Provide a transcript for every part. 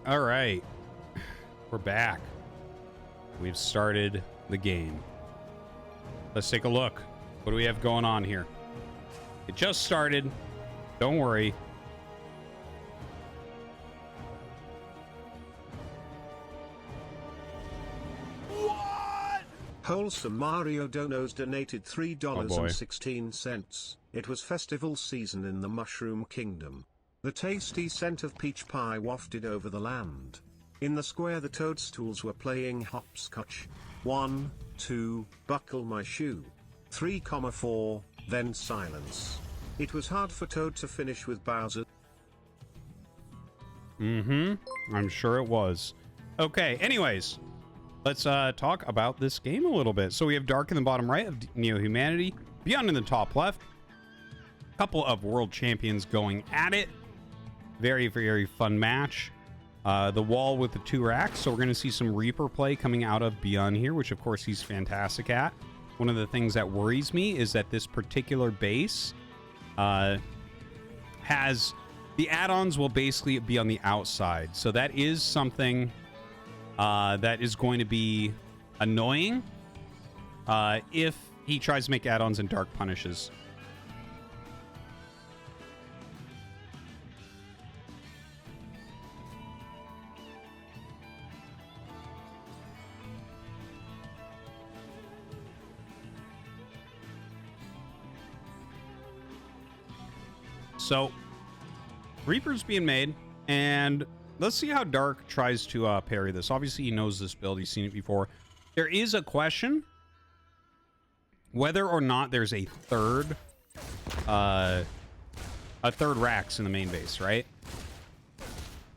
All right. We're back. We've started the game. Let's take a look. What do we have going on here? It just started. Don't worry. What? Wholesome Mario Donos donated $3.16. It was festival season in the Mushroom Kingdom. The tasty scent of peach pie wafted over the land. In the square the toadstools were playing hopscotch. 1, 2, buckle my shoe. 3, 4, then silence. It was hard for Toad to finish with Bowser. I'm sure it was. Okay, anyways. Let's talk about this game a little bit. So we have Dark in the bottom right of Neo Humanity. Byun in the top left. Couple of world champions going at it. Very, very fun match. The wall with the 2 racks. So we're going to see some Reaper play coming out of Byun here, which of course he's fantastic at. One of the things that worries me is that this particular base has... The add-ons will basically be on the outside. So that is something that is going to be annoying if he tries to make add-ons and Dark punishes. So, Reaper's being made, and let's see how Dark tries to parry this. Obviously, he knows this build. He's seen it before. There is a question whether or not there's a third racks in the main base, right?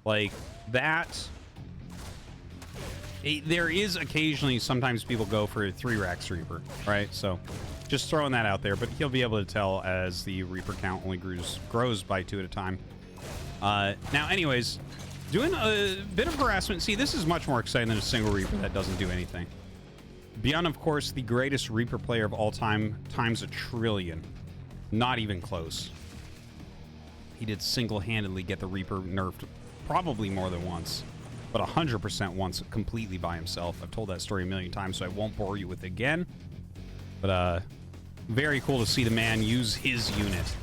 Like, that... There is occasionally, sometimes people go for 3 racks Reaper, right? So... just throwing that out there, but he'll be able to tell as the Reaper count only grows by 2 at a time. Now, anyways, doing a bit of harassment. See, this is much more exciting than a single Reaper that doesn't do anything. Byun, of course, the greatest Reaper player of all time, times a trillion. Not even close. He did single-handedly get the Reaper nerfed probably more than once, but 100% once completely by himself. I've told that story a million times, so I won't bore you with it again. But, very cool to see the man use his unit.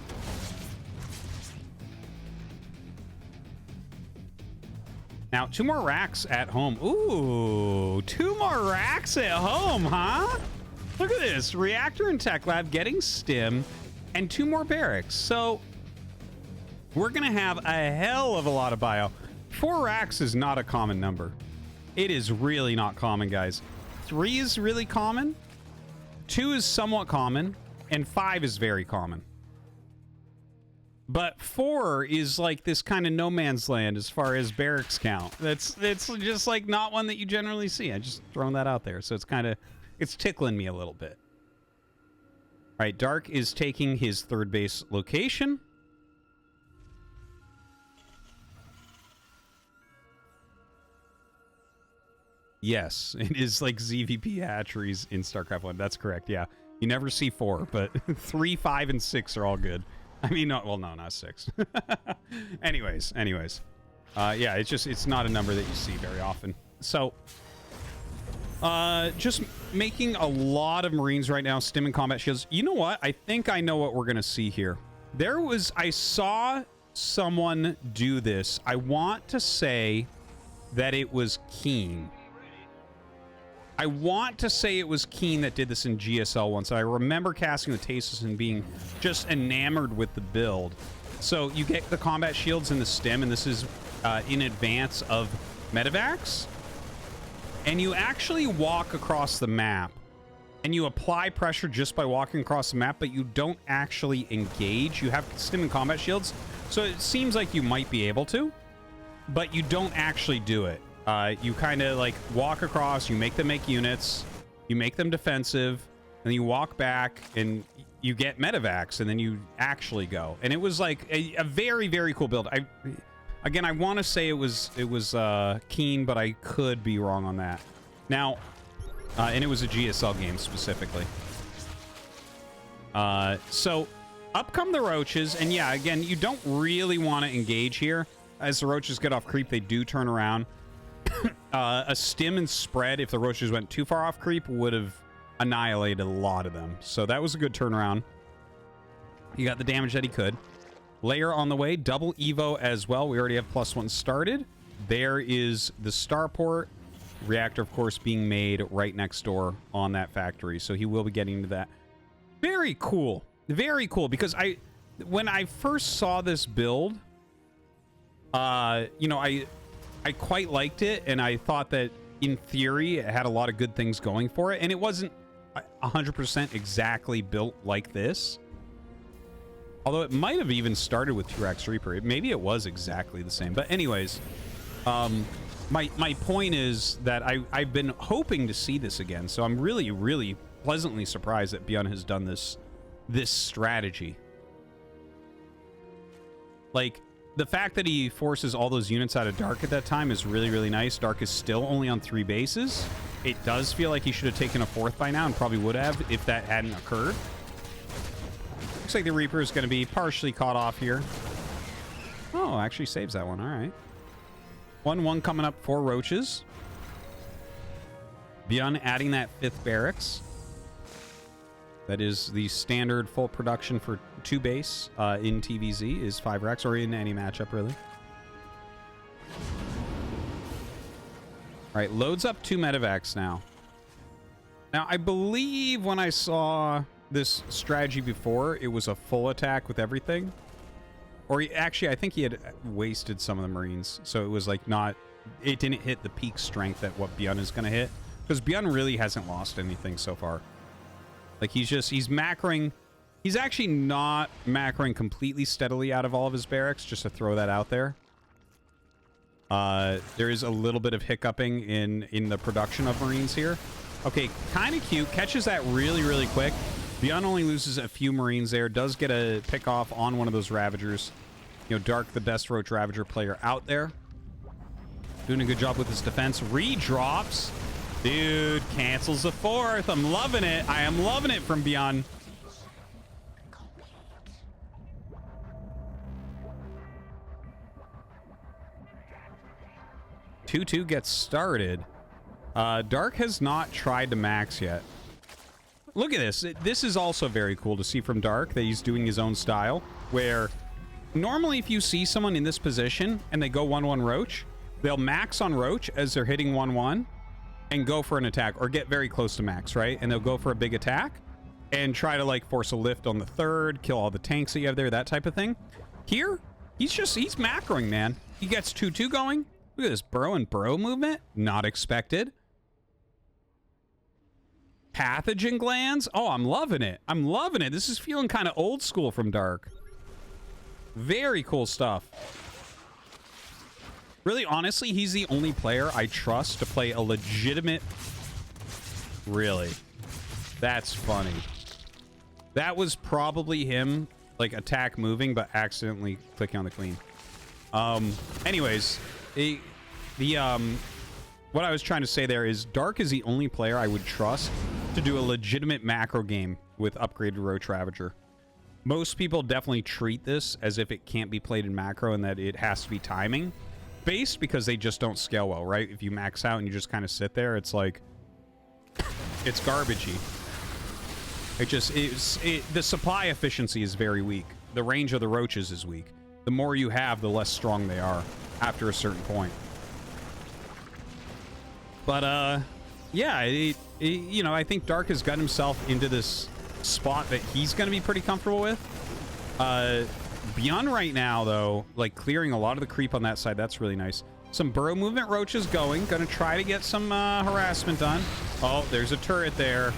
Now, 2 more racks at home. Ooh, 2 more racks at home, huh? Look at this. Reactor and Tech Lab getting Stim and 2 more barracks. So, we're going to have a hell of a lot of bio. 4 racks is not a common number. It is really not common, guys. 3 is really common. 2 is somewhat common, and 5 is very common. But 4 is like this kind of no man's land as far as barracks count. It's just like not one that you generally see. I just thrown that out there, so it's tickling me a little bit. All right, Dark is taking his 3rd base location. Yes, it is like ZVP hatcheries in StarCraft 1. That's correct, yeah. You never see 4, but 3, 5, and 6 are all good. I mean, well, no, not 6. anyways. Yeah, it's not a number that you see very often. So, just making a lot of Marines right now, Stim and combat shields. You know what? I think I know what we're going to see here. I saw someone do this. I want to say that it was Keen. I want to say it was Keen that did this in GSL once. I remember casting the Artosis and being just enamored with the build. So you get the combat shields and the Stim, and this is in advance of Medivacs. And you actually walk across the map, and you apply pressure just by walking across the map, but you don't actually engage. You have Stim and combat shields, so it seems like you might be able to, but you don't actually do it. You kind of like walk across, you make them make units, you make them defensive, and then you walk back and you get Medivacs, and then you actually go. And it was like a very, very cool build. Again, I want to say it was Keen, but I could be wrong on that. Now, and it was a GSL game specifically. So up come the roaches, and yeah, again, you don't really want to engage here. as the roaches get off creep, they do turn around. A stim and spread, if the roaches went too far off creep, would have annihilated a lot of them. So that was a good turnaround. He got the damage that he could. Layer on the way, double Evo as well. We already have +1 started. There is the starport. Reactor, of course, being made right next door on that factory. So he will be getting to that. Very cool. Very cool. Because when I first saw this build, you know, I quite liked it. And I thought that, in theory, it had a lot of good things going for it. And it wasn't 100% exactly built like this. Although it might have even started with T-Rex Reaper. Maybe it was exactly the same. But anyways, my point is that I've been hoping to see this again. So I'm really, really pleasantly surprised that Byun has done this strategy. Like, the fact that he forces all those units out of Dark at that time is really, really nice. Dark is still only on 3 bases. It does feel like he should have taken a 4th by now, and probably would have if that hadn't occurred. Looks like the Reaper is going to be partially caught off here. Oh, actually saves that one. All right. 1-1 coming up for roaches. Byun adding that 5th barracks. That is the standard full production for 2 base in TVZ is 5 racks, or in any matchup, really. All right, loads up 2 medevacs now. Now, I believe when I saw this strategy before, it was a full attack with everything. Or actually, I think he had wasted some of the Marines. So it was like not... It didn't hit the peak strength at what Byun is going to hit. Because Byun really hasn't lost anything so far. Like, he's macroing... He's actually not macroing completely steadily out of all of his barracks, just to throw that out there. There is a little bit of hiccuping in the production of Marines here. Okay, kind of cute. Catches that really, really quick. Byun only loses a few Marines there. Does get a pick off on one of those Ravagers. You know, Dark, the best Roach Ravager player out there. Doing a good job with his defense. Redrops. Dude, cancels the 4th. I'm loving it. I am loving it from Byun. Two gets started. Dark has not tried to max yet. Look at this. This is also very cool to see from Dark that he's doing his own style, where normally if you see someone in this position and they go 1-1 Roach, they'll max on Roach as they're hitting 1-1 and go for an attack, or get very close to max, right? And they'll go for a big attack and try to, like, force a lift on the 3rd, kill all the tanks that you have there, that type of thing. Here, he's macroing, man. He gets 2-2 going. Look at this burrow and burrow movement. Not expected. Pathogen glands. Oh, I'm loving it. I'm loving it. This is feeling kind of old school from Dark. Very cool stuff. Really, honestly, he's the only player I trust to play a legitimate... Really? That's funny. That was probably him, like, attack moving, but accidentally clicking on the queen. Anyways, what I was trying to say there is Dark is the only player I would trust to do a legitimate macro game with upgraded Roach Ravager. Most people definitely treat this as if it can't be played in macro and that it has to be timing based, because they just don't scale well, right? If you max out and you just kind of sit there, it's like, it's garbagey. The supply efficiency is very weak. The range of the roaches is weak. The more you have, the less strong they are after a certain point. But, yeah, you know, I think Dark has got himself into this spot that he's going to be pretty comfortable with. Byun right now, though, like, clearing a lot of the creep on that side, that's really nice. Some burrow movement roaches going. Gonna try to get some harassment done. Oh, there's a turret there.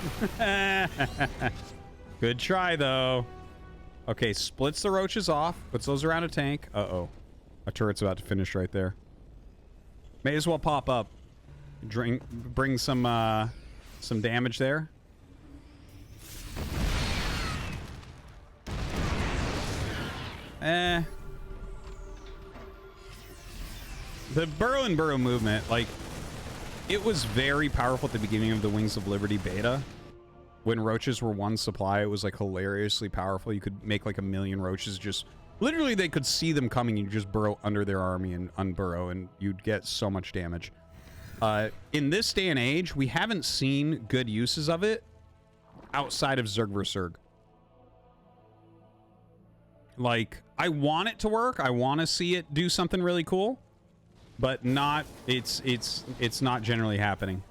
Good try, though. Okay, splits the roaches off. Puts those around a tank. Uh-oh. A turret's about to finish right there. May as well pop up. Bring some damage there. The burrow and burrow movement, like, it was very powerful at the beginning of the Wings of Liberty beta. When roaches were 1 supply, it was, like, hilariously powerful. You could make, like, 1 million roaches just Literally, they could see them coming. You just burrow under their army and unburrow, and you'd get so much damage. In this day and age, we haven't seen good uses of it outside of Zerg vs. Zerg. Like, I want it to work. I want to see it do something really cool, but not. It's not generally happening.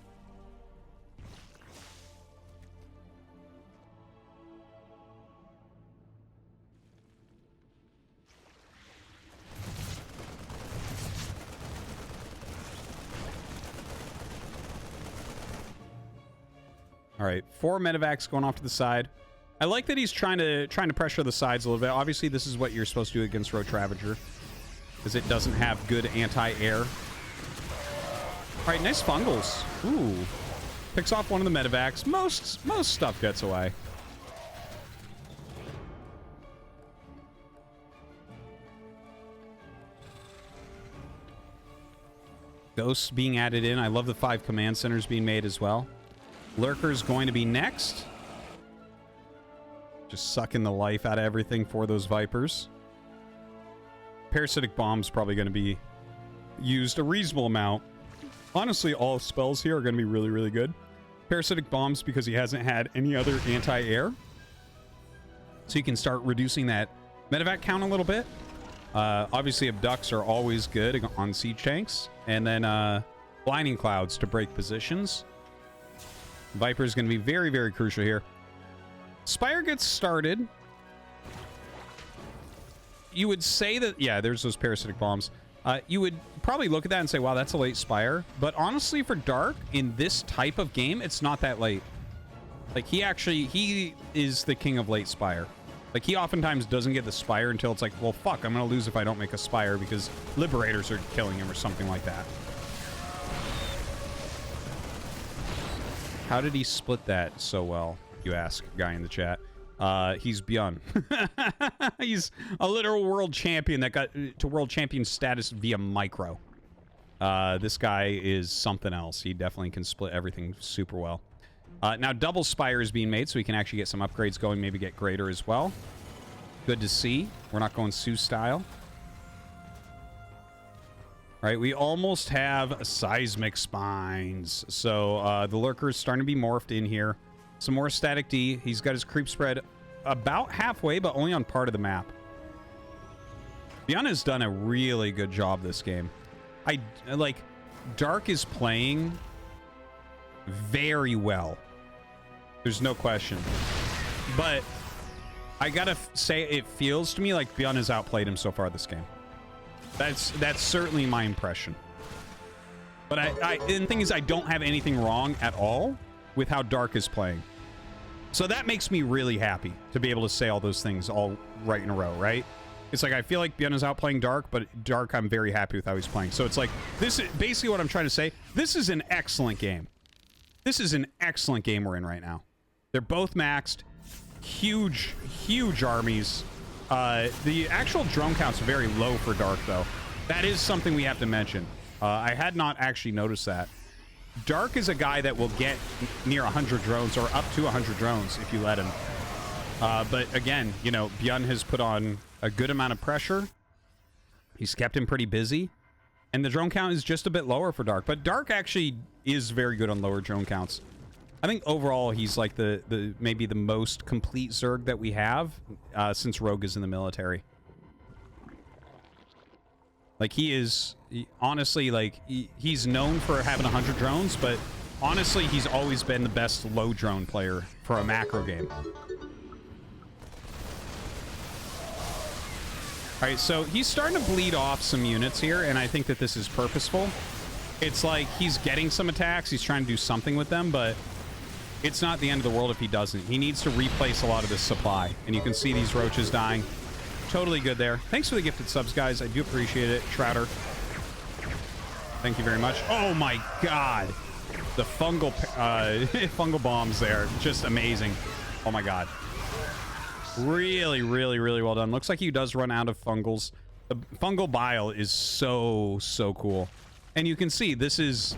All right, 4 medevacs going off to the side. I like that he's trying to pressure the sides a little bit. Obviously, this is what you're supposed to do against Roach Ravager, because it doesn't have good anti-air. All right, nice fungals. Ooh, picks off one of the medevacs. Most stuff gets away. Ghosts being added in. I love the 5 command centers being made as well. Lurker's going to be next. Just sucking the life out of everything for those Vipers. Parasitic Bomb's probably going to be used a reasonable amount. Honestly, all spells here are going to be really, really good. Parasitic Bombs because he hasn't had any other anti-air. So you can start reducing that medevac count a little bit. Obviously, Abducts are always good on siege tanks. And then Blinding Clouds to break positions. Viper is going to be very, very crucial here. Spire gets started. You would say that, yeah, there's those Parasitic Bombs. You would probably look at that and say, wow, that's a late Spire. But honestly, for Dark, in this type of game, it's not that late. Like, he is the king of late Spire. Like, he oftentimes doesn't get the Spire until it's like, well, fuck, I'm going to lose if I don't make a Spire because Liberators are killing him or something like that. How did he split that so well, you ask, guy in the chat? He's Byun. He's a literal world champion that got to world champion status via micro. This guy is something else. He definitely can split everything super well. Now, double Spire is being made, so we can actually get some upgrades going, maybe get greater as well. Good to see. We're not going Sue style. All right, we almost have seismic spines. So the Lurker is starting to be morphed in here. Some more static D. He's got his creep spread about halfway, but only on part of the map. Byun has done a really good job this game. Dark is playing very well. There's no question. But I gotta say, it feels to me like Byun has outplayed him so far this game. That's certainly my impression. But and the thing is, I don't have anything wrong at all with how Dark is playing. So that makes me really happy to be able to say all those things all right in a row, right? It's like, I feel like Byun is outplaying Dark, but Dark, I'm very happy with how he's playing. So it's like, this is basically what I'm trying to say. This is an excellent game. This is an excellent game we're in right now. They're both maxed. Huge, huge armies. The actual drone count's very low for Dark, though. That is something we have to mention. I had not actually noticed that. Dark is a guy that will get near 100 drones, or up to 100 drones, if you let him. But again, you know, Byun has put on a good amount of pressure. He's kept him pretty busy. And the drone count is just a bit lower for Dark. But Dark actually is very good on lower drone counts. I think overall he's like maybe the most complete Zerg that we have since Rogue is in the military. Like, honestly, like, he's known for having 100 drones, but honestly, he's always been the best low drone player for a macro game. All right, so he's starting to bleed off some units here, and I think that this is purposeful. It's like he's getting some attacks, he's trying to do something with them, but it's not the end of the world if he doesn't. He needs to replace a lot of this supply, and you can see these roaches dying. Totally good there. Thanks for the gifted subs, guys. I do appreciate it. Shrouder, thank you very much. Oh my god, the fungal fungal bombs there, just amazing. Oh my god, really, really, really well done. Looks like he does run out of fungals. The fungal bile is so cool, and you can see this is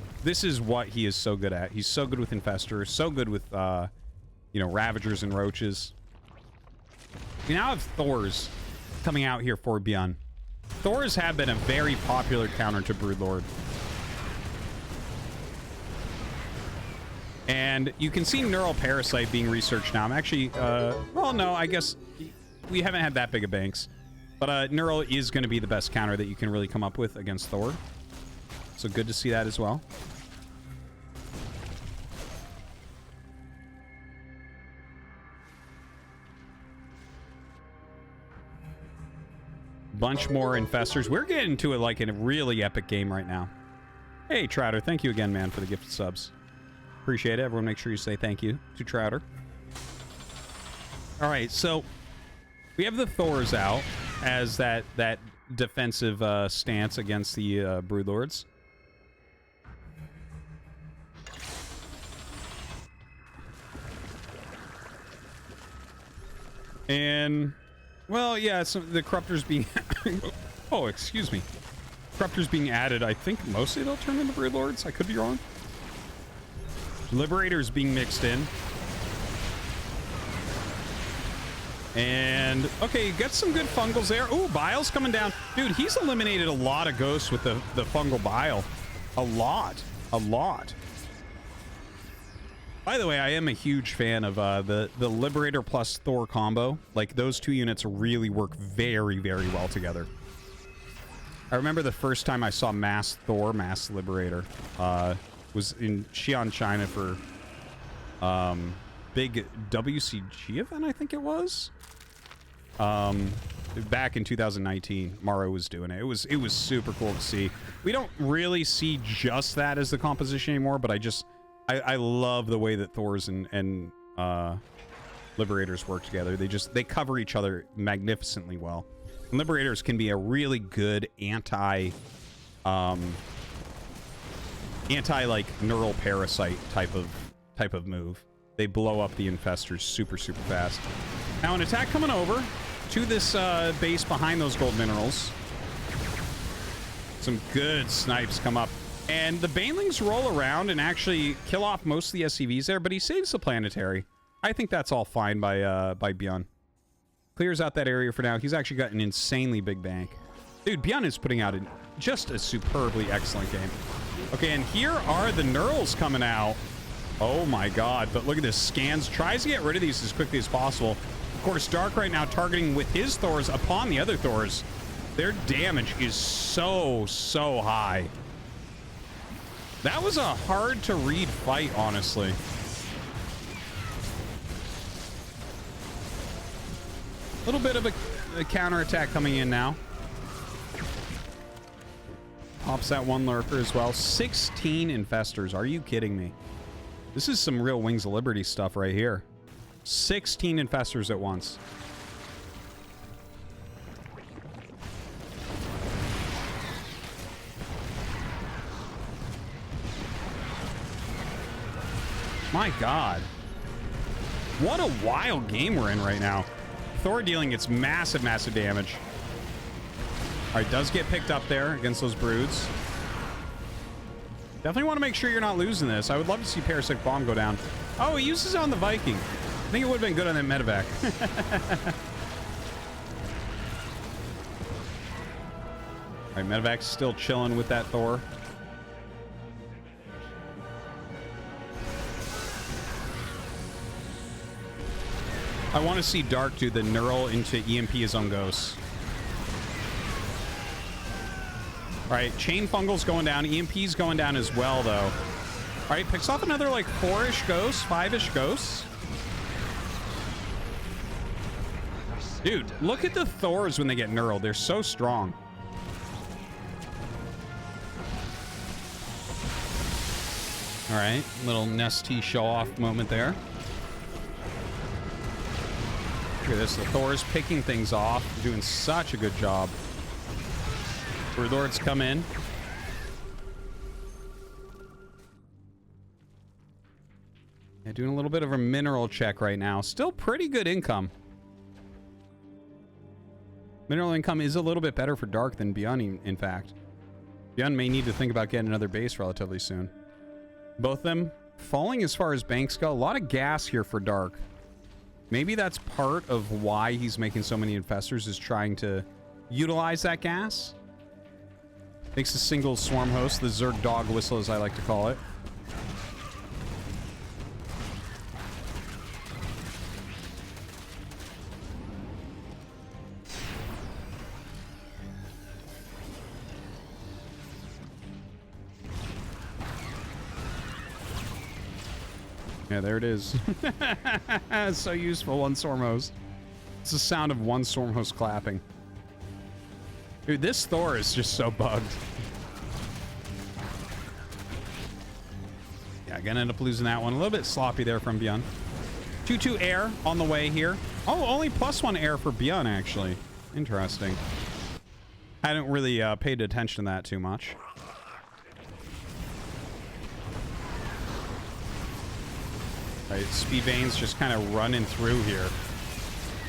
what he is so good at. He's so good with infestors, so good with you know, ravagers and roaches. We now have Thors. coming out here for Byun. Thors have been a very popular counter to Broodlord. And you can see Neural Parasite being researched now. I'm actually, well, no, I guess we haven't had that big of banks. But Neural is going to be the best counter that you can really come up with against Thor. So good to see that as well. Bunch more infestors. We're getting to it like in a really epic game right now. Hey, Trouter, thank you again, man, for the gifted subs. Appreciate it. Everyone make sure you say thank you to Trouter. All right, so we have the Thors out as that defensive stance against the Broodlords. And, well, yeah, so the Corruptor's being... oh, excuse me. Corruptor's being added. I think mostly they'll turn into Broodlords. I could be wrong. Liberator's being mixed in. And, okay, get some good fungals there. Ooh, Bile's coming down. Dude, he's eliminated a lot of ghosts with the fungal Bile. A lot. A lot. By the way, I am a huge fan of the Liberator plus Thor combo. Like, those two units really work very, very well together. I remember the first time I saw Mass Thor, Mass Liberator, was in Xi'an, China for big WCG event, I think it was. Back in 2019, Maro was doing it. It was super cool to see. We don't really see just that as the composition anymore, but I love the way that Thors and Liberators work together. They cover each other magnificently well. And Liberators can be a really good anti like neural parasite type of move. They blow up the infestors super fast. Now an attack coming over to this base behind those gold minerals. Some good snipes come up. And the Banelings roll around and actually kill off most of the SCVs there, but he saves the planetary. I think that's all fine by Byun. Clears out that area for now. He's actually got an insanely big bank. Dude, Byun is putting out just a superbly excellent game. Okay, and here are the Neurals coming out. Oh my god, but look at this. Scans, tries to get rid of these as quickly as possible. Of course, Dark right now targeting with his Thors upon the other Thors. Their damage is so high. That was a hard to read fight, honestly. A little bit of a counterattack coming in now. Pops that one lurker as well. 16 infestors. Are you kidding me? This is some real Wings of Liberty stuff right here. 16 infestors at once. My god. What a wild game we're in right now. Thor dealing its massive damage. Alright, does get picked up there against those broods. Definitely want to make sure you're not losing this. I would love to see Parasitic Bomb go down. Oh, he uses it on the Viking. I think it would have been good on that medevac. Alright, medevac's still chilling with that Thor. I want to see Dark do the Neural into EMP his own ghosts. Alright, Chain Fungal's going down. EMP's going down as well, though. Alright, picks off another, like, 4-ish ghosts, 5-ish ghosts. Dude, look at the Thors when they get Neural. They're so strong. Alright, little Nesty show-off moment there. Look at this, the Thor's picking things off, doing such a good job. Broodlords come in. Yeah, doing a little bit of a mineral check right now. Still pretty good income. Mineral income is a little bit better for Dark than Byun, in fact. Byun may need to think about getting another base relatively soon. Both of them falling as far as banks go. A lot of gas here for Dark. Maybe that's part of why he's making so many infestors, is trying to utilize that gas. Makes a single swarm host, the Zerg dog whistle as I like to call it. Yeah, there it is. It's so useful, one swarm host. It's the sound of one swarm host clapping. Dude, this Thor is just so bugged. Yeah, gonna end up losing that one. A little bit sloppy there from Byun. 2-2 air on the way here. Oh, only +1 air for Byun, actually. Interesting. I hadn't really paid attention to that too much. Right, Speed Veins just kind of running through here.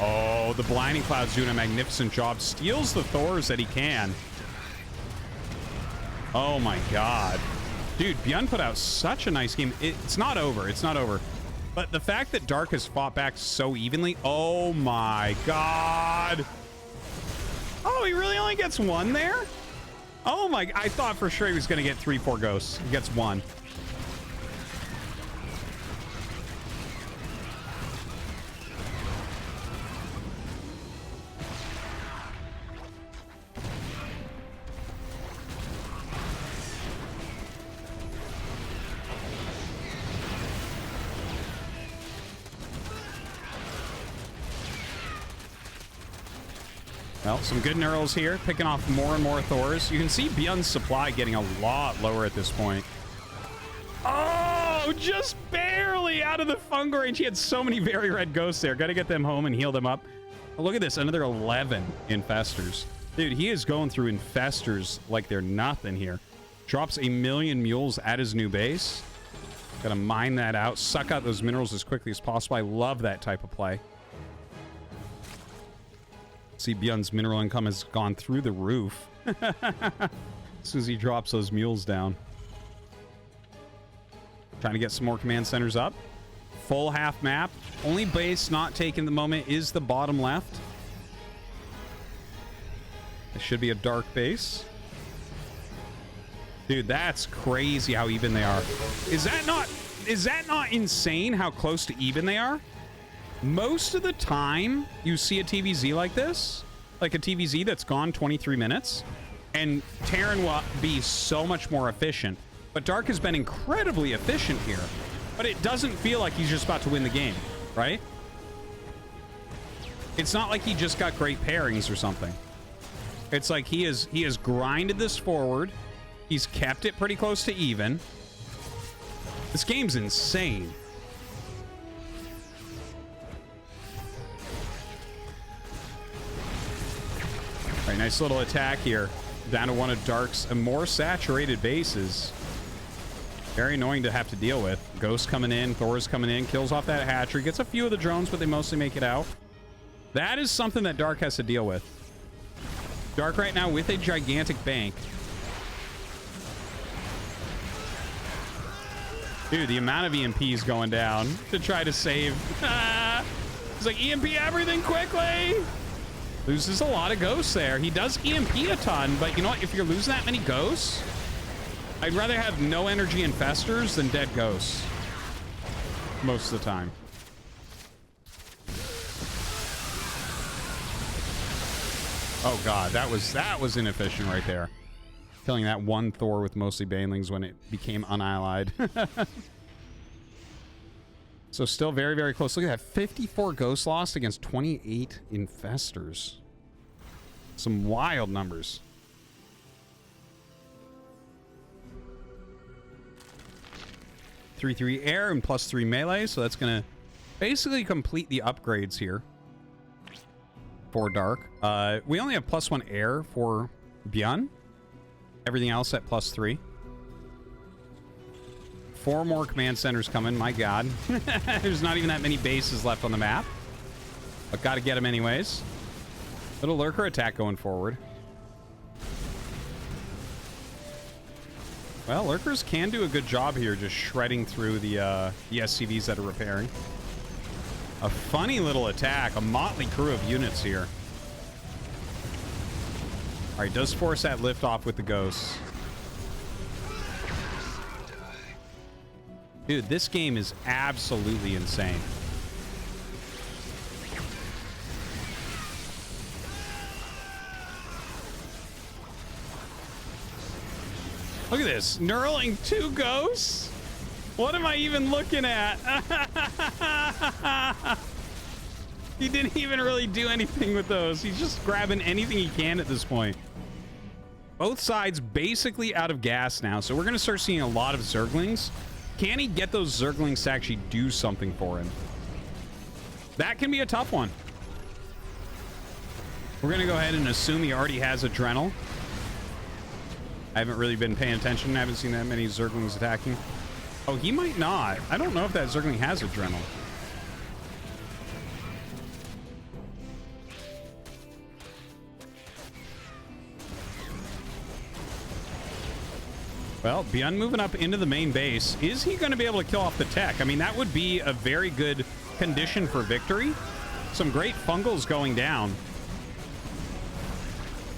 Oh, the Blinding Cloud's doing a magnificent job. Steals the Thors that he can. Oh my god. Dude, Byun put out such a nice game. It's not over. It's not over. But the fact that Dark has fought back so evenly. Oh my god. Oh, he really only gets one there? Oh my. I thought for sure he was going to get 3-4 ghosts. He gets one. Well, some good neurals here, picking off more and more Thors. You can see Byun's supply getting a lot lower at this point. Oh, just barely out of the fungal range. He had so many very red ghosts there. Got to get them home and heal them up. Oh, look at this, another 11 infestors. Dude, he is going through infestors like they're nothing here. Drops 1,000,000 mules at his new base. Got to mine that out, suck out those minerals as quickly as possible. I love that type of play. See, Byun's mineral income has gone through the roof as soon as he drops those mules down. Trying to get some more command centers up. Full half map. Only base not taken at the moment is the bottom left. It should be a dark base. Dude, that's crazy how even they are. Is that not insane how close to even they are? Most of the time, you see a TVZ like this, like a TVZ that's gone 23 minutes, and Terran will be so much more efficient. But Dark has been incredibly efficient here, but it doesn't feel like he's just about to win the game, right? It's not like he just got great pairings or something. It's like he has grinded this forward. He's kept it pretty close to even. This game's insane. All right, nice little attack here. Down to one of Dark's more saturated bases. Very annoying to have to deal with. Ghost coming in, Thor's coming in, kills off that hatchery. Gets a few of the drones, but they mostly make it out. That is something that Dark has to deal with. Dark right now with a gigantic bank. Dude, the amount of EMPs going down to try to save. It's like, EMP everything quickly. Loses a lot of ghosts there. He does EMP a ton, but you know what? If you're losing that many ghosts, I'd rather have no energy infestors than dead ghosts. Most of the time. Oh god, that was inefficient right there. Killing that one Thor with mostly banelings when it became unallied. So still very, very close. Look at that. 54 ghosts lost against 28 infestors. Some wild numbers. +3 air and +3 melee. So that's going to basically complete the upgrades here for Dark. We only have +1 air for Byun. Everything else at +3. 4 more command centers coming. My god. There's not even that many bases left on the map. But got to get them anyways. Little lurker attack going forward. Well, lurkers can do a good job here just shredding through the SCVs that are repairing. A funny little attack. A motley crew of units here. All right, does force that lift off with the ghosts. Dude, this game is absolutely insane. Look at this. Knurling 2 ghosts? What am I even looking at? He didn't even really do anything with those. He's just grabbing anything he can at this point. Both sides basically out of gas now, so we're going to start seeing a lot of Zerglings. Can he get those Zerglings to actually do something for him? That can be a tough one. We're going to go ahead and assume he already has Adrenal. I haven't really been paying attention. I haven't seen that many Zerglings attacking. Oh, he might not. I don't know if that Zergling has Adrenal. Well, Byun moving up into the main base. Is he going to be able to kill off the tech? I mean, that would be a very good condition for victory. Some great fungals going down.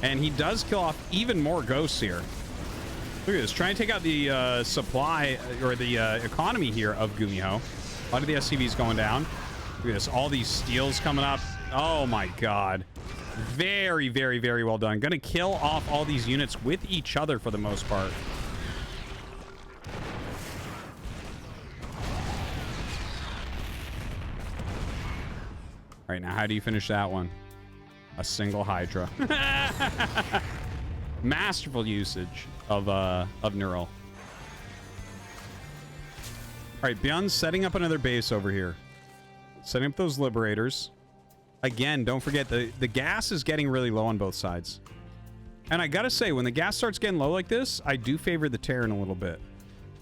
And he does kill off even more ghosts here. Look at this. Trying to take out the supply or the economy here of Gumiho. A lot of the SCVs going down. Look at this. All these steals coming up. Oh, my God. Very, very, very well done. Going to kill off all these units with each other for the most part. All right, now how do you finish that one? A single Hydra. Masterful usage of Neural. All right, Byun's setting up another base over here. Setting up those Liberators. Again, don't forget, the gas is getting really low on both sides. And I gotta say, when the gas starts getting low like this, I do favor the Terran a little bit.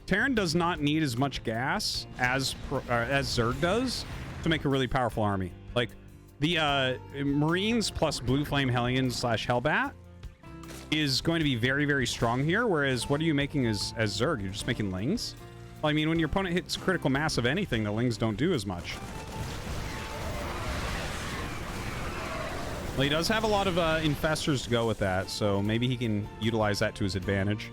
Terran does not need as much gas as Zerg does to make a really powerful army. Like, the Marines plus Blue Flame Hellions / Hellbat is going to be very, very strong here, whereas what are you making as Zerg? You're just making Lings? Well, I mean, when your opponent hits critical mass of anything, the Lings don't do as much. Well, he does have a lot of Infestors to go with that, so maybe he can utilize that to his advantage.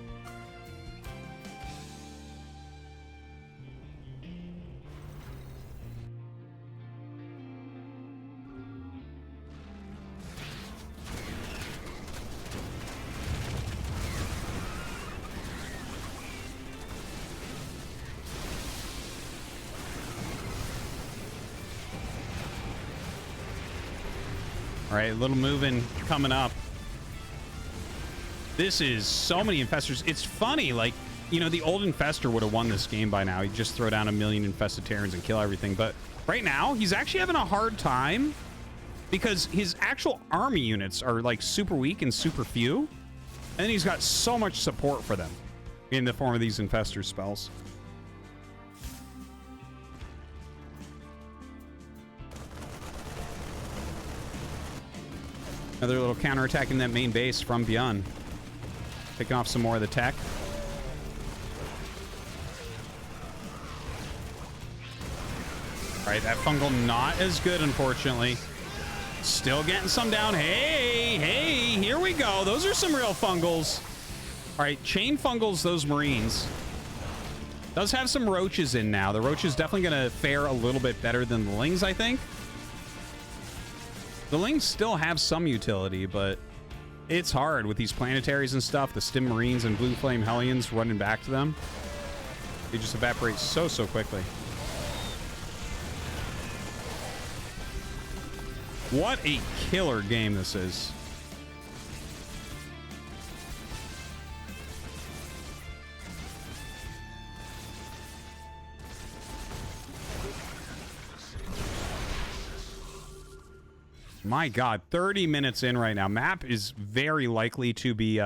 All right, a little moving coming up. This is so many Infestors. It's funny, like, you know, the old Infestor would have won this game by now. He'd just throw down 1,000,000 Infested Terrans and kill everything. But right now, he's actually having a hard time because his actual army units are, like, super weak and super few. And then he's got so much support for them in the form of these Infestor spells. Another little counterattack in that main base from Byun. Picking off some more of the tech. All right, that fungal not as good, unfortunately. Still getting some down. Hey, hey, here we go. Those are some real fungals. All right, chain fungals those Marines. Does have some roaches in now. The roach is definitely going to fare a little bit better than the Lings, I think. The Lings still have some utility, but it's hard with these planetaries and stuff. The Stim Marines and Blue Flame Hellions running back to them. They just evaporate so quickly. What a killer game this is. My God, 30 minutes in right now. Map is very likely to be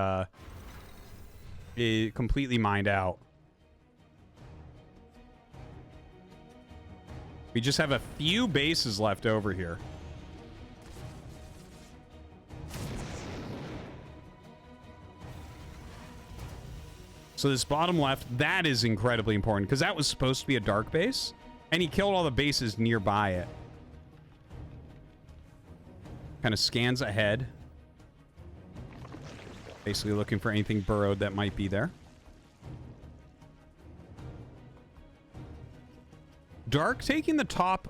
completely mined out. We just have a few bases left over here. So this bottom left, that is incredibly important because that was supposed to be a dark base, and he killed all the bases nearby it. Kind of scans ahead. Basically looking for anything burrowed that might be there. Dark taking the top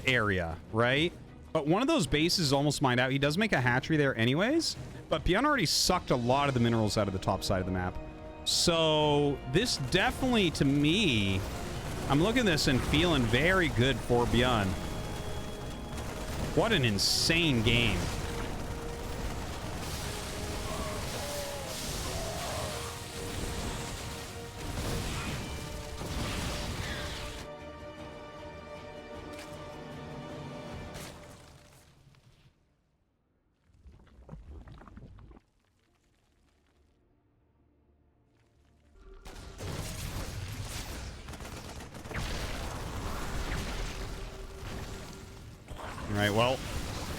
area, right? But one of those bases is almost mined out. He does make a hatchery there anyways, but Byun already sucked a lot of the minerals out of the top side of the map. So this definitely, to me, I'm looking at this and feeling very good for Byun. What an insane game. All right, well,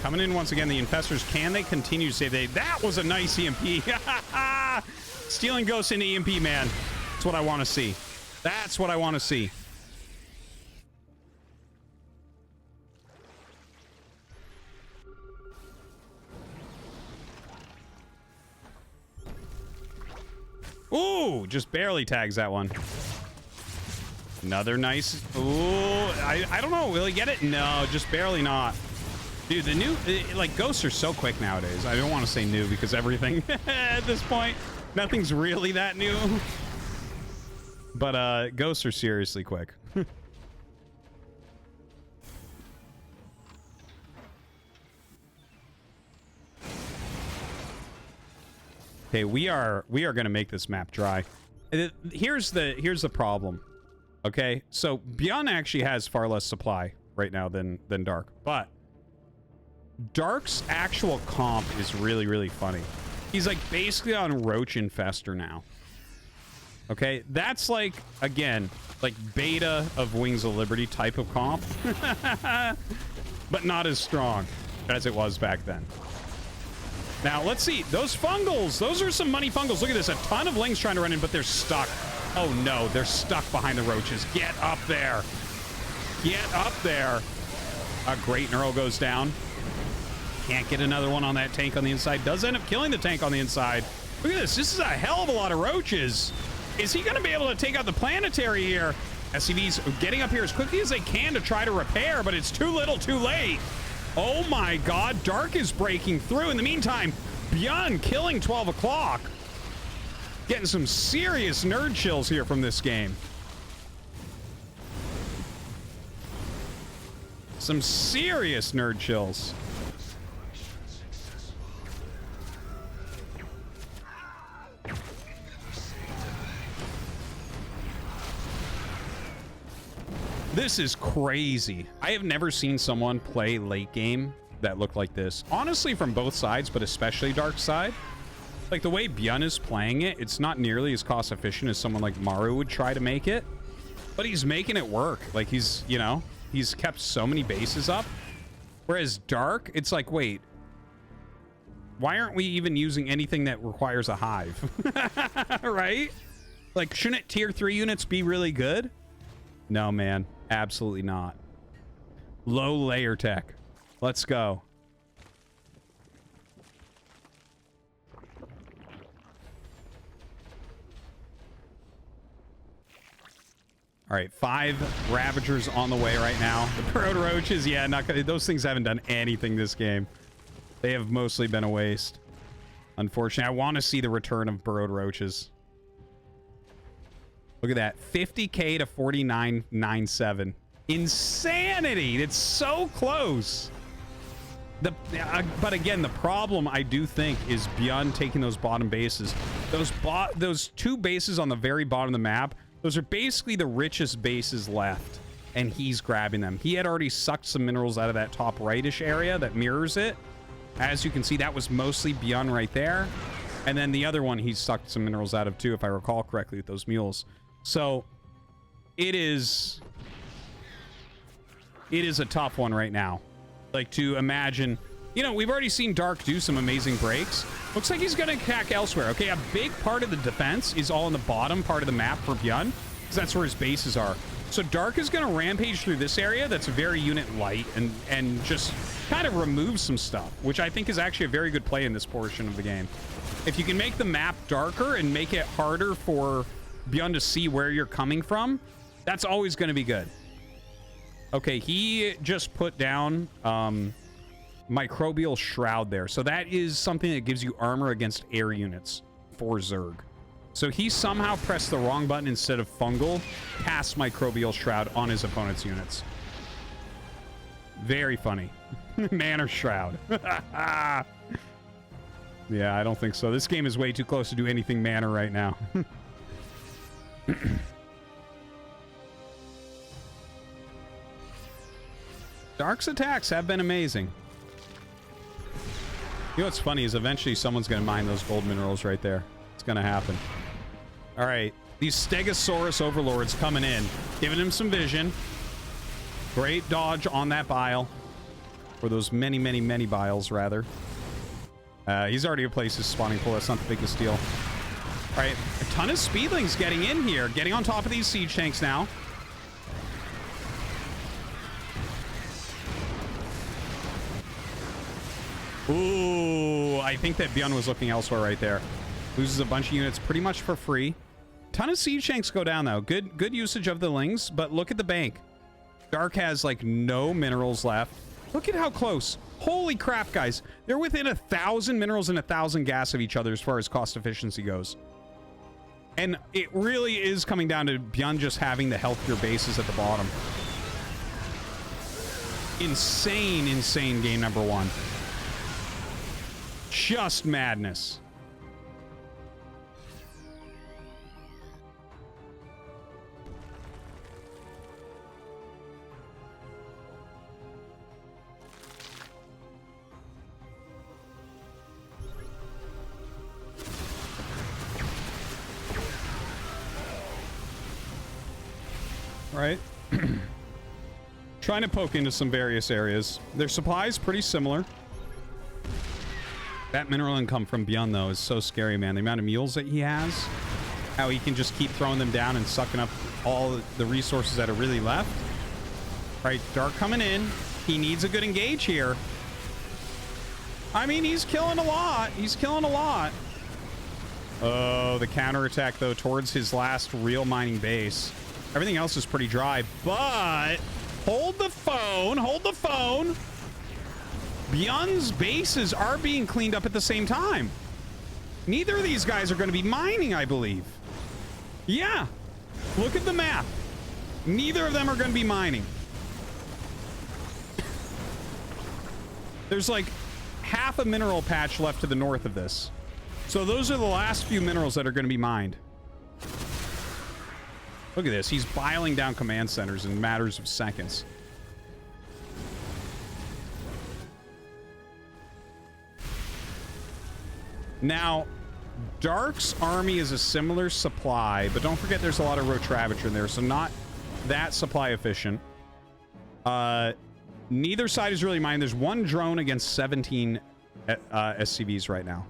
coming in once again, the Infestors. Can they continue to say that was a nice EMP? Stealing ghosts into EMP, man. That's what I want to see. That's what I want to see. Ooh, just barely tags that one. Another nice. Ooh, I don't know. Will he get it? No, just barely not. Dude, the new, like, ghosts are so quick nowadays. I don't want to say new because everything at this point, nothing's really that new. But ghosts are seriously quick. Okay, we are going to make this map dry. Here's the problem. Okay, so Byun actually has far less supply right now than Dark, but Dark's actual comp is really, really funny. He's like basically on Roach Infestor now. Okay, that's like, again, like beta of Wings of Liberty type of comp, but not as strong as it was back then. Now, let's see. Those fungals, those are some money fungals. Look at this. A ton of Lings trying to run in, but they're stuck. Oh, no. They're stuck behind the roaches. Get up there. Get up there. A great Neural goes down. Can't get another one on that tank on the inside. Does end up killing the tank on the inside. Look at this. This is a hell of a lot of roaches. Is he going to be able to take out the planetary here? SCV's getting up here as quickly as they can to try to repair, but it's too little, too late. Oh my god, Dark is breaking through. In the meantime, Byun killing 12 o'clock. Getting some serious nerd chills here from this game. Some serious nerd chills. This is crazy. I have never seen someone play late game that looked like this. Honestly, from both sides, but especially Dark side. Like, the way Byun is playing it, it's not nearly as cost efficient as someone like Maru would try to make it. But he's making it work. Like, he's, you know, he's kept so many bases up. Whereas Dark, it's like, wait, why aren't we even using anything that requires a hive? Right? Like, shouldn't tier 3 units be really good? No, man. Absolutely not. Low layer tech. Let's go. All right, 5 Ravagers on the way right now. The Burrowed Roaches, yeah, not gonna, those things haven't done anything this game. They have mostly been a waste. Unfortunately, I want to see the return of Burrowed Roaches. Look at that. 50k to 49.97. Insanity! It's so close. But again, the problem I do think is Byun taking those bottom bases. Those 2 bases on the very bottom of the map, those are basically the richest bases left, and he's grabbing them. He had already sucked some minerals out of that top rightish area that mirrors it. As you can see, that was mostly Byun right there. And then the other one he sucked some minerals out of too, if I recall correctly, with those mules. So it is a tough one right now. Like, to imagine, you know, we've already seen Dark do some amazing breaks. Looks like he's going to attack elsewhere. Okay, a big part of the defense is all in the bottom part of the map for Byun, because that's where his bases are. So Dark is going to rampage through this area that's very unit light and just kind of remove some stuff, which I think is actually a very good play in this portion of the game. If you can make the map darker and make it harder for Byun to see where you're coming from, that's always going to be good. Okay, he just put down Microbial Shroud there. So that is something that gives you armor against air units for Zerg. So he somehow pressed the wrong button instead of fungal, cast Microbial Shroud on his opponent's units. Very funny. Man or Shroud. Yeah, I don't think so. This game is way too close to do anything mana right now. Dark's attacks have been amazing. You know what's funny is eventually someone's going to mine those gold minerals right there. It's going to happen. All right. These Stegosaurus overlords coming in. Giving him some vision. Great dodge on that bile. Or those many, many, many biles, rather. He's already replaced his spawning pool. That's not the biggest deal. All right. A ton of speedlings getting in here. Getting on top of these siege tanks now. Ooh, I think that Byun was looking elsewhere right there. Loses a bunch of units pretty much for free. Ton of siege tanks go down, though. Good usage of the lings, but look at the bank. Dark has, like, no minerals left. Look at how close. Holy crap, guys. They're within 1,000 minerals and 1,000 gas of each other as far as cost efficiency goes. And it really is coming down to Byun just having the healthier bases at the bottom. Insane, insane game number one. Just madness. Right? Trying to poke into some various areas. Their supply is pretty similar. That mineral income from Byun, though, is so scary, man. The amount of mules that he has, how he can just keep throwing them down and sucking up all the resources that are really left. All right, Dark coming in. He needs a good engage here. I mean, he's killing a lot. He's killing a lot. Oh, the counterattack, though, towards his last real mining base. Everything else is pretty dry, but hold the phone. Hold the phone. Byun's bases are being cleaned up at the same time. Neither of these guys are going to be mining, I believe. Yeah. Look at the map. Neither of them are going to be mining. There's like half a mineral patch left to the north of this. So those are the last few minerals that are going to be mined. Look at this. He's biling down command centers in matters of seconds. Now, Dark's army is a similar supply, but don't forget there's a lot of Rotravager in there, so not that supply efficient. Neither side is really mine. There's one drone against 17 SCVs right now.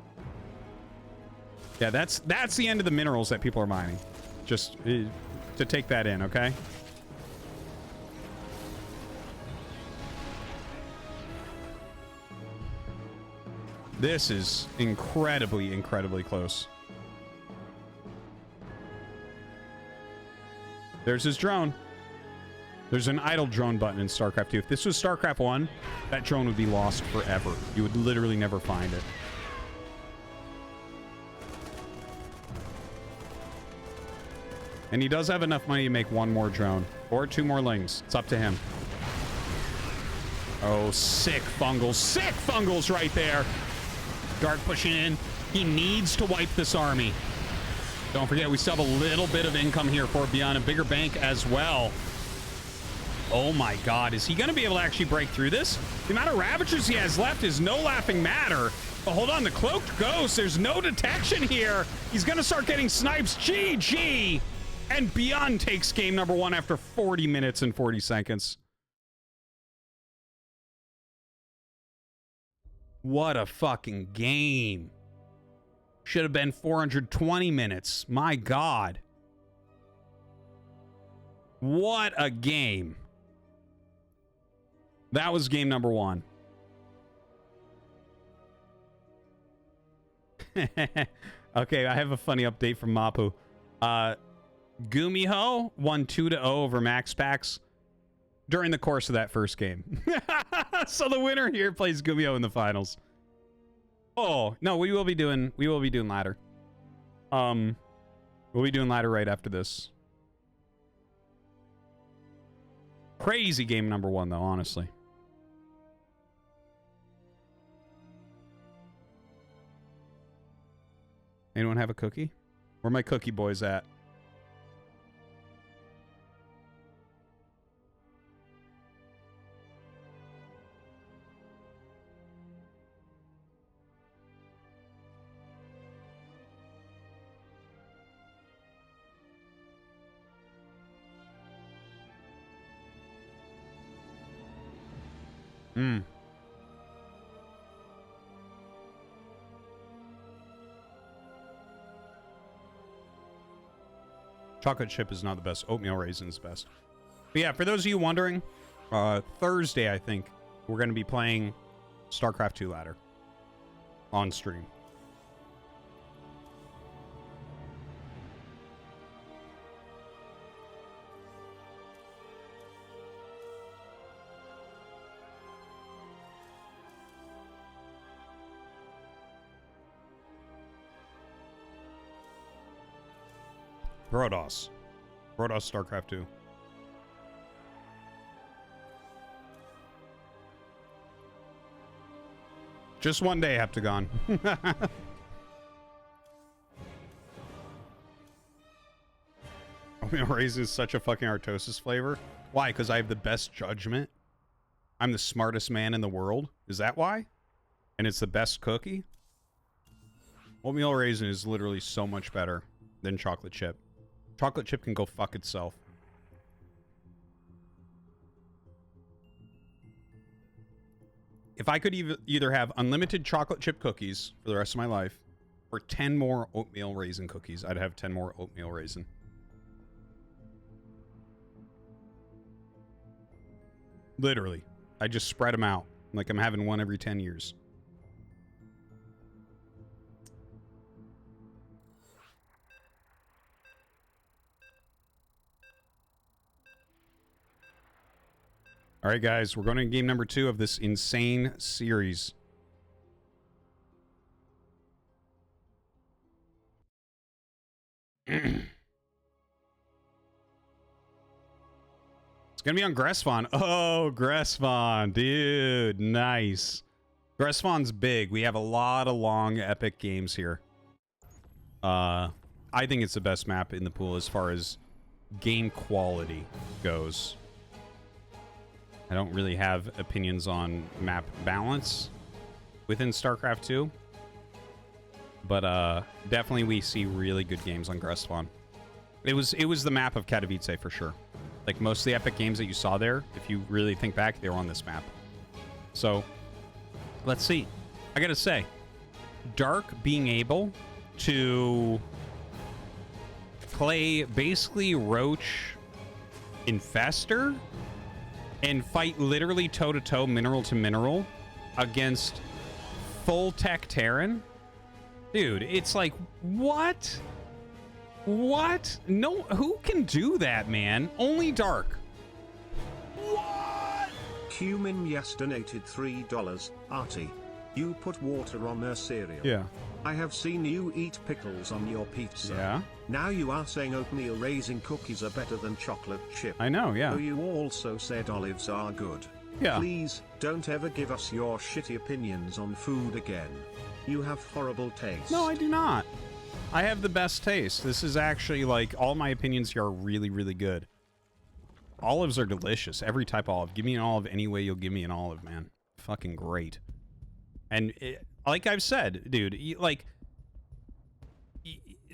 Yeah, that's the end of the minerals that people are mining. Just to take that in, okay? This is incredibly, incredibly close. There's his drone. There's an idle drone button in StarCraft 2. If this was StarCraft 1, that drone would be lost forever. You would literally never find it. And he does have enough money to make one more drone. Or 2 more lings. It's up to him. Oh, sick fungals. Sick fungals right there. Dark pushing in. He needs to wipe this army. Don't forget, we still have a little bit of income here for Byun. A bigger bank as well. Oh my god. Is he going to be able to actually break through this? The amount of Ravagers he has left is no laughing matter. But hold on, the Cloaked Ghost. There's no detection here. He's going to start getting snipes. GG. And Byun takes game number 1 after 40 minutes and 40 seconds. What a fucking game. Should have been 420 minutes. My God. What a game. That was game number 1. Okay, I have a funny update from Mapu. Gumiho won 2-0 over Max Pax during the course of that first game. So the winner here plays Gumiho in the finals. Oh, no, we will be doing ladder. We'll be doing ladder right after this. Crazy game number 1 though, honestly. Anyone have a cookie? Where my cookie boys at? Chocolate chip is not the best. Oatmeal raisin is best. But yeah, for those of you wondering, Thursday, I think, we're going to be playing StarCraft 2 ladder on stream. Brodos, StarCraft 2. Just one day, Heptagon. Oatmeal raisin is such a fucking Artosis flavor. Why? Because I have the best judgment? I'm the smartest man in the world? Is that why? And it's the best cookie? Oatmeal raisin is literally so much better than chocolate chip. Chocolate chip can go fuck itself. If I could either have unlimited chocolate chip cookies for the rest of my life or 10 more oatmeal raisin cookies, I'd have 10 more oatmeal raisin. Literally. I just spread them out like I'm having one every 10 years. All right, guys, we're going to game number 2 of this insane series. It's going to be on Gressvon. Oh, Gressvon, dude, nice. Gressvon's big. We have a lot of long, epic games here. I think it's the best map in the pool as far as game quality goes. I don't really have opinions on map balance within StarCraft 2. But definitely we see really good games on Gressvon. It was the map of Katowice for sure. Like most of the epic games that you saw there, if you really think back, they were on this map. So let's see. I gotta say, Dark being able to play basically Roach Infestor and fight literally toe-to-toe, mineral to mineral against full tech Terran. Dude, it's like, what? What? No, who can do that, man? Only Dark. What? Cumin Yes donated $3. Artie, you put water on their cereal. Yeah. I have seen you eat pickles on your pizza. Yeah. Now you are saying oatmeal raisin cookies are better than chocolate chip. I know, yeah. Though you also said olives are good. Yeah. Please, don't ever give us your shitty opinions on food again. You have horrible taste. No, I do not. I have the best taste. This is actually, like, all my opinions here are really, really good. Olives are delicious. Every type of olive. Give me an olive any way you'll give me an olive, man. Fucking great. And, like I've said, dude, like,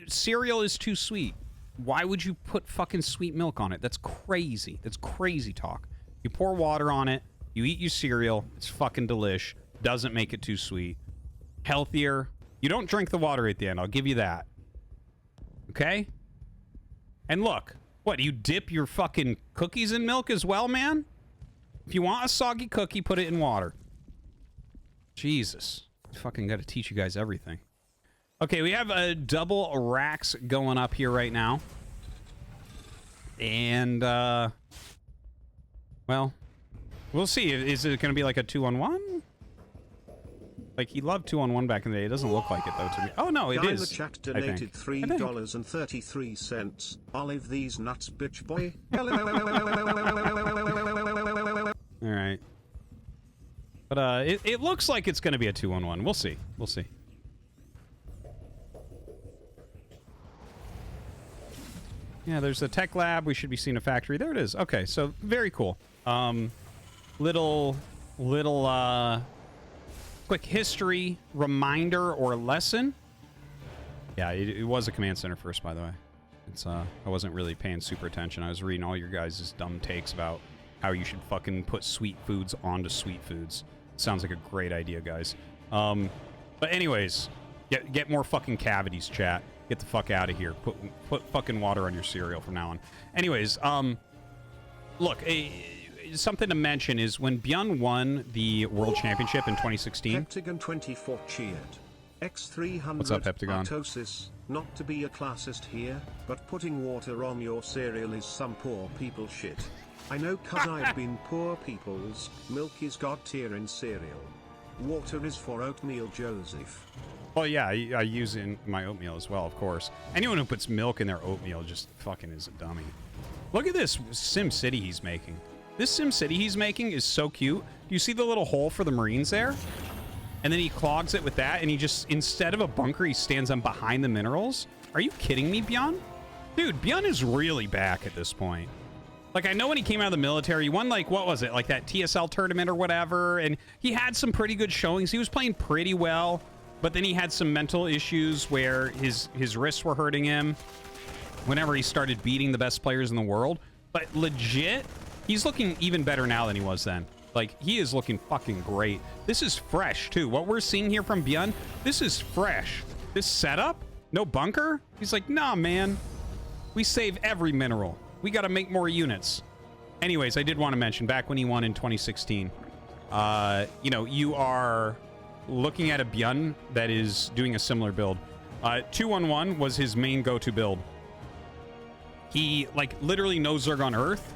cereal is too sweet. Why would you put fucking sweet milk on it? That's crazy. That's crazy talk. You pour water on it. You eat your cereal. It's fucking delish. Doesn't make it too sweet. Healthier. You don't drink the water at the end. I'll give you that. Okay? And look, What, you dip your fucking cookies in milk as well, man? If you want a soggy cookie, put it in water. Jesus. Fucking gotta teach you guys everything. Okay, we have a double racks going up here right now. And, well, we'll see. Is it gonna be like a 2-on-1? Like, he loved 2-on-1 back in the day. It doesn't look like it, though, to me. Oh, no, it is. The chat donated $3.33. Olive these nuts, bitch boy. All right. But it looks like it's going to be a 2-on-1. We'll see. We'll see. Yeah, there's a tech lab. We should be seeing a factory. There it is. Okay, so very cool. Little quick history reminder or lesson. Yeah, it was a command center first, by the way. It's I wasn't really paying super attention. I was reading all your guys' dumb takes about how you should fucking put sweet foods onto sweet foods. Sounds like a great idea, guys. But anyways, get more fucking cavities, chat. Get the fuck out of here. Put fucking water on your cereal from now on. Anyways, look, something to mention is when Byun won the World Championship in 2016. Heptagon 24 cheered. X300. What's up, Heptagon? Artosis, not to be a classist here, but putting water on your cereal is some poor people shit. I know 'cause I've been poor people's. Milk is god tier in cereal. Water is for oatmeal, Joseph. Well, yeah, I use it in my oatmeal as well, of course. Anyone who puts milk in their oatmeal just fucking is a dummy. Look at this Sim City he's making. This Sim City he's making is so cute. Do you see the little hole for the Marines there? And then he clogs it with that, and he just, instead of a bunker, he stands on behind the minerals. Are you kidding me, Byun? Dude, Byun is really back at this point. Like, I know when he came out of the military, he won, like, what was it? Like that TSL tournament or whatever, and he had some pretty good showings. He was playing pretty well, but then he had some mental issues where his wrists were hurting him whenever he started beating the best players in the world. But legit, he's looking even better now than he was then. Like, he is looking fucking great. This is fresh, too. What we're seeing here from Byun, this is fresh. This setup? No bunker? He's like, nah, man. We save every mineral. We got to make more units. Anyways, I did want to mention, back when he won in 2016, you know, you are looking at a Byun that is doing a similar build. 2-on-1 was his main go-to build. He, like, literally no Zerg on Earth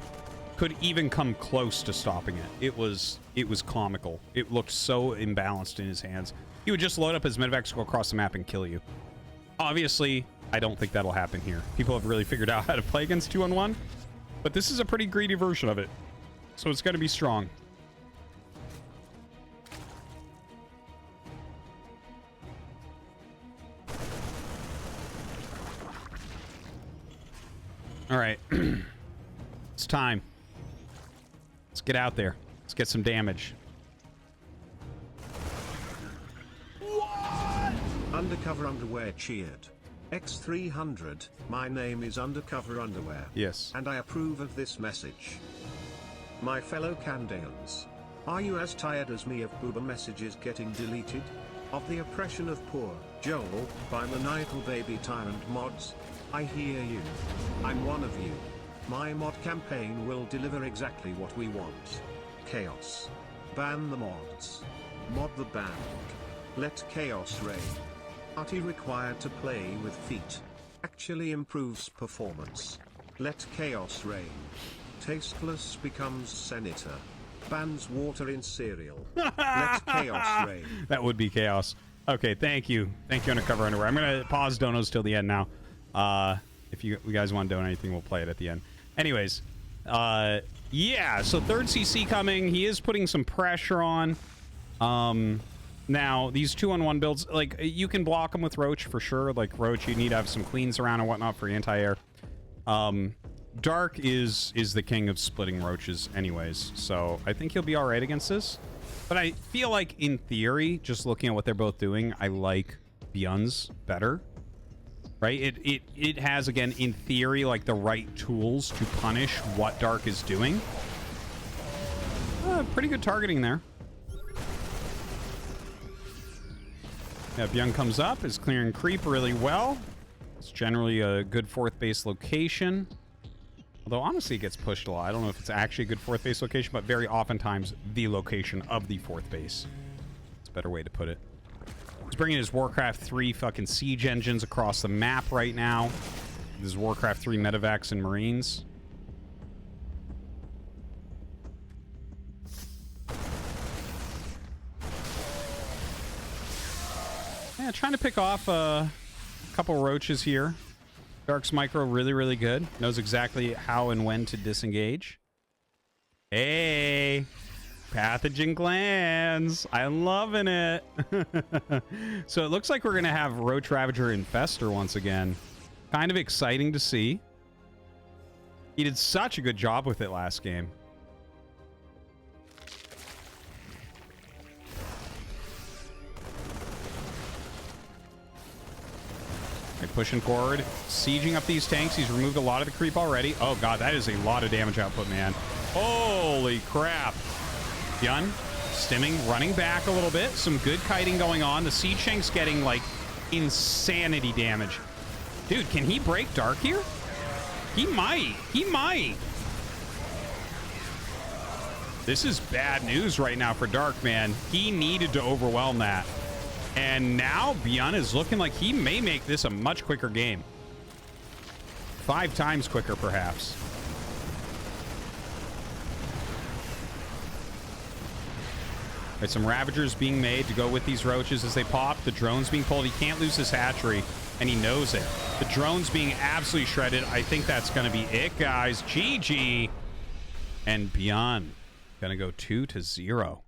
could even come close to stopping it. It was comical. It looked so imbalanced in his hands. He would just load up his medevacs, go across the map, and kill you. Obviously, I don't think that'll happen here. People have really figured out how to play against 2-on-1, but this is a pretty greedy version of it, so it's going to be strong. All right. It's time. Let's get out there. Let's get some damage. What? Undercover Underwear cheered. X300, my name is Undercover Underwear. Yes. And I approve of this message. My fellow Canadians, are you as tired as me of boober messages getting deleted? Of the oppression of poor Joel by maniacal baby tyrant mods? I hear you. I'm one of you. My mod campaign will deliver exactly what we want. Chaos. Ban the mods. Mod the band. Let chaos reign. Party required to play with feet. Actually improves performance. Let chaos reign. Tasteless becomes senator. Bans water in cereal. Let chaos reign. That would be chaos. Okay, thank you. Thank you, Undercover Underwear. I'm going to pause donos till the end now. If you guys want to donate anything, we'll play it at the end. Anyways, yeah, so third CC coming. He is putting some pressure on. Now, these 2-on-1 builds, like, you can block them with Roach for sure. Like, Roach, you need to have some cleans around and whatnot for anti-air. Dark is the king of splitting Roaches anyways, so I think he'll be all right against this. But I feel like, in theory, just looking at what they're both doing, I like Byun's better. Right? It has, again, in theory, like, the right tools to punish what Dark is doing. Pretty good targeting there. Yeah, Byun comes up, is clearing creep really well. It's generally a good fourth base location. Although, honestly, it gets pushed a lot. I don't know if it's actually a good fourth base location, but very oftentimes the location of the fourth base. It's a better way to put it. He's bringing his Warcraft 3 fucking siege engines across the map right now. This is Warcraft 3 medevacs and Marines. Yeah, trying to pick off a couple roaches here. Dark's micro really, really good. Knows exactly how and when to disengage. Hey! Pathogen glands! I'm loving it! So it looks like we're going to have Roach Ravager Infester once again. Kind of exciting to see. He did such a good job with it last game. Right, pushing forward, sieging up these tanks. He's removed a lot of the creep already. Oh god, that is a lot of damage output, man. Holy crap. Byun, stimming, running back a little bit. Some good kiting going on. The siege tank's getting, like, insanity damage. Dude, can he break Dark here? He might. He might. This is bad news right now for Dark, man. He needed to overwhelm that. And now Byun is looking like he may make this a much quicker game. 5 times quicker, perhaps. Right, some Ravagers being made to go with these Roaches as they pop. The drone's being pulled. He can't lose his hatchery, and he knows it. The drone's being absolutely shredded. I think that's going to be it, guys. GG. And Byun going to go 2-0.